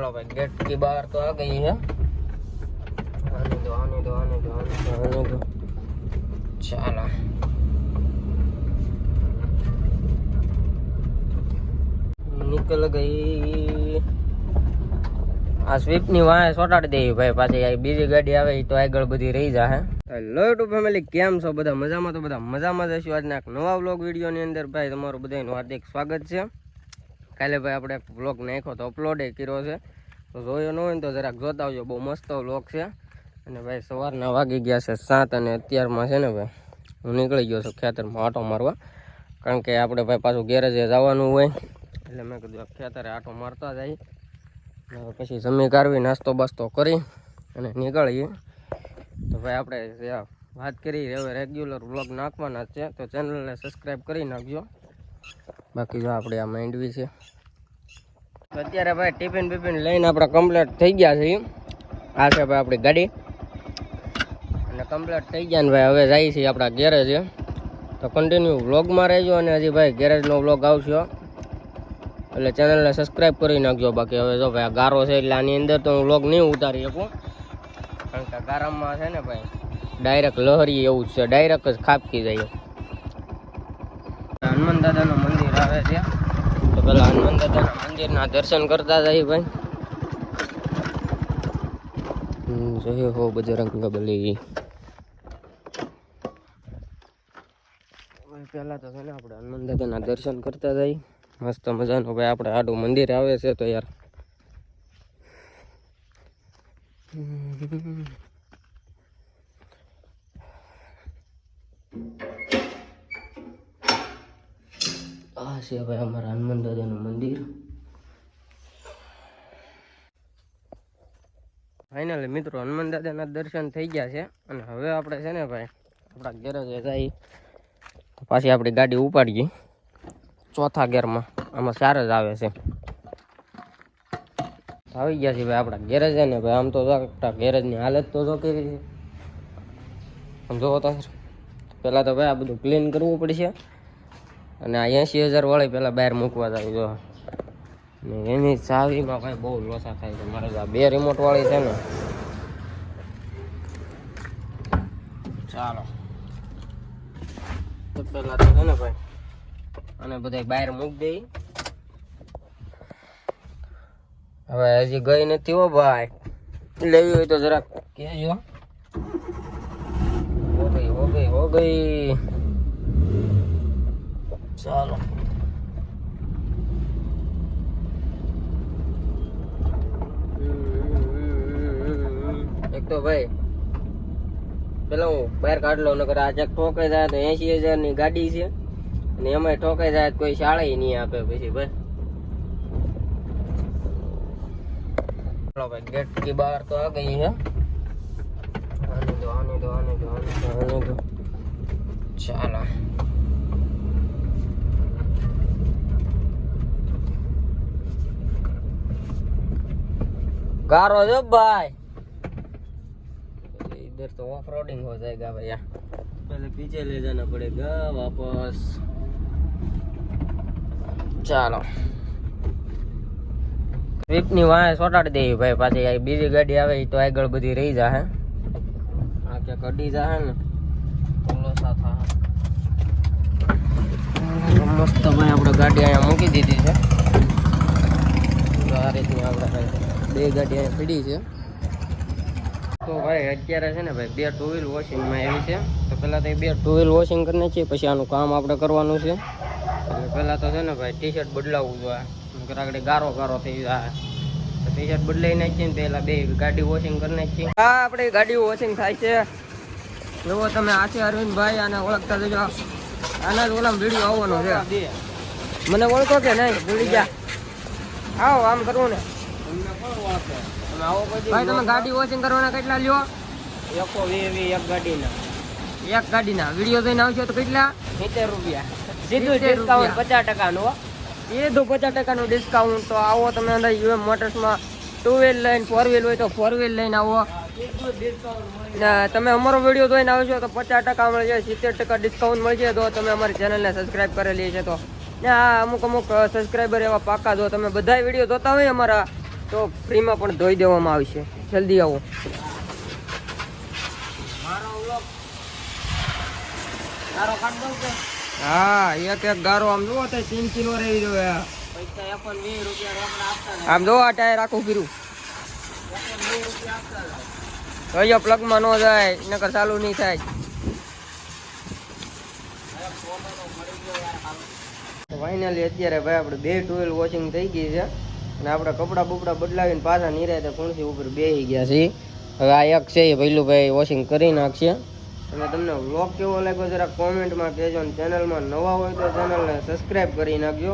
चलो भाई गेट की बाहर तो आ गई है। आने दो चलो निकल गई। आ स्वीप ની વાય સોટાડી દેવી ભાઈ, પાછી આ બીજી ગાડી આવે તો આગળ બધી રહી જાહે। હેલો યુટ્યુબ ફેમિલી, કેમ છો બધા? મજામાં? તો બધા મજામાં જ હશો। આજના એક નવા વ્લોગ વિડીયો ની અંદર ભાઈ તમારું બધાનું હાર્દિક સ્વાગત છે। કાલે ભાઈ આપણે એક વ્લોગ નાખ્યો તો અપલોડ કર્યો છે, તો જોયો ન હોય ને તો જરાક જોતા આવજો, બહુ મસ્ત વ્લોગ છે। અને ભાઈ સવારના વાગી ગયા છે 7 અને અત્યારમાં છે ને ભાઈ હું નીકળી ગયો છું ખેતરમાં આટો મારવા, કારણ કે આપણે ભાઈ પાછું ગેરેજે જવાનું હોય એટલે મેં કીધું ખેતરે આટો મારતા જાય, પછી જમી કાઢવી નાસ્તો બાસ્તો કરી અને નીકળીએ। તો ભાઈ આપણે વાત કરી હવે રેગ્યુલર વ્લોગ નાખવાના છે, તો ચેનલને સબસ્ક્રાઈબ કરી નાખજો। બાકી જો આપણે આ માંડવી છે અત્યારે ભાઈ ટિફિન બિફિન લઈને આપણે કમ્પ્લીટ થઈ ગયા છે। આ છે ભાઈ આપણી ગાડી અને કમ્પ્લીટ થઈ ગયા ને ભાઈ હવે જઈએ છીએ આપણા ગેરેજે। તો કન્ટિન્યુ વ્લોગમાં રહેજો અને હજી ભાઈ ગેરેજનો વ્લોગ આવશે એટલે ચેનલને સબસ્ક્રાઈબ કરી નાખજો। બાકી હવે જો ભાઈ આ ગારો છે એટલે આની અંદર તો હું વ્લોગ નહીં ઉતારી શકું, કારણ કે ગારામાં છે ને ભાઈ ડાયરેક્ટ લહરી એવું જ છે, ડાયરેક્ટ જ ખાપકી જાય। હનુમાન દાદાનું મંદિર આવે છે, તો પેલા હનુમાન દાદાના મંદિરના દર્શન કરતા જાય ભાઈ। જય હો બજરંગબલી। પેલા તો છે ને આપણે હનુમાન દાદાના દર્શન કરતા જાય, મસ્ત મજાનું ભાઈ આપણે આડું મંદિર આવે છે તો યાર આ છે ભાઈ અમારા હનુમાન દાદાનું મંદિર। ફાઇનલી મિત્રો હનુમાન દાદાના દર્શન થઈ ગયા છે અને હવે આપણે છે ને ભાઈ આપણા ગેરેજે જઈ, પાછી આપણી ગાડી ઉપાડીએ ચોથા ગેરમાં, આમાં 4 જ આવે છે। આવી ગયા છે ભાઈ આપણા ગેરેજે ને ભાઈ આમ તો આપણા ગેરેજની હાલત તો જો કેવી છે સમજો તો। પહેલાં તો ભાઈ આ બધું ક્લીન કરવું પડશે અને આ 80,000 વાળી પહેલાં બહાર મૂકવા જાય જો, ને એની ચાવીમાં ભાઈ બહુ લોસા થાય છે મારે। આ 2 રિમોટ વાળી છે ને, ચાલો તો પહેલાં તો છે ને ભાઈ અને બધા બહાર મૂકી દઈ। હવે હજી ગઈ નથી હો ભાઈ, લેવી હોય તો જરાક કહેજો। હો ગઈ ચાલો એક તો ભાઈ પેલા હું બહાર કાઢ લો, નકર આ ચેક ઠોકાઈ જાય તો 80,000 ની ગાડી છે અને એમાં ઠોકાઈ જાય કોઈ શાળે નહીં આપે પછી ભાઈ। चलो भाई गेट की बाहर तो आ गई है। आने दो चलो गारो जो भाई, इधर तो ऑफ रोडिंग हो जाएगा भैया, पहले पीछे ले जाना पड़ेगा वापस। चलो સ્વીપ ની વાય સોટાડી દેવી ભાઈ, પાછી આ બીજી ગાડી આવે તો આગળ બધી રહી જાહે। આ કે કડી જાહે ને લોસા થા મસ્ત ભાઈ આપણે ગાડી અહીંયા મૂકી દીધી છે। આ રીતની આપણે 2 ગાડી અહીંયા પડી છે। તો ભાઈ અત્યારે છે ને ભાઈ 2 ટુ વ્હીલ વોશિંગમાં આવી છે, તો પહેલાં તો 2 ટુ વ્હીલ વોશિંગ કરી નાખીએ, પછી આનું કામ આપણે કરવાનું છે। એટલે પહેલાં તો છે ને ભાઈ ટી શર્ટ બદલાવવું જોઈએ, આગળ ગારો થઈ જાય તો ટી શર્ટ બદલાઈ નાખીએ ને પહેલાં 2 ગાડી વોશિંગ કરી નાખીએ। હા આપણી ગાડી વોશિંગ થાય છે એવો તમે આ છે અરવિંદભાઈ, આને ઓળખતા જજો, આના જ ઓલામાં વિડીયો આવવાનો છે। મને ઓળખો કે નહીં? ભૂલી ગયા? આવો આમ કરવું ને ભાઈ। તમે ગાડી વોશિંગ કરવાના કેટલા લ્યો? 120 એક ગાડીના વિડીયો જોઈને આવશો તો કેટલા? 70 રૂપિયા સીધું ડિસ્કાઉન્ટ 50% નું, એ તો 50% નું ડિસ્કાઉન્ટ। તો આવો તમે અંદર યુએમ મોટર્સમાં 2 વ્હીલ લઈને 4 વ્હીલ હોય તો 4 વ્હીલ લઈને આવો, તમે અમારો વિડીયો જોઈને આવશો તો 50% મળશે, 70% ડિસ્કાઉન્ટ મળશે તો તમે અમારી ચેનલને સબસ્ક્રાઈબ કરેલી છે। તો અમુક સબસ્ક્રાઈબર એવા પાકા જો તમે બધા વિડીયો જોતા હોય અમારા તો ફ્રીમાં પણ ધોઈ દેવામાં આવશે. જલ્દી આવો. હા, એક ગારો આમ જોવો તો 3 કિલો રહી જોઈએ. આમ જો આ ટાયર આખું કર્યું તો પ્લગમાં ન જાય, નકર ચાલુ નહીં થાય. ફાઇનલી અત્યારે ભાઈ આપણે 2 ટુવેલ વોશિંગ થઈ ગઈ છે અને આપણે કપડા બપડા બદલાવીને પાછા નિરાતે કુણસી ઉપર બેસી ગયા છીએ. હવે આ એક છે એ ભૈલુભાઈ વોશિંગ કરી નાખશે. અને તમને વ્લોગ કેવો લાગ્યો જરા કોમેન્ટમાં કહેજો. અને ચેનલમાં નવા હોય તો ચેનલને સબસ્ક્રાઈબ કરી નાખજો.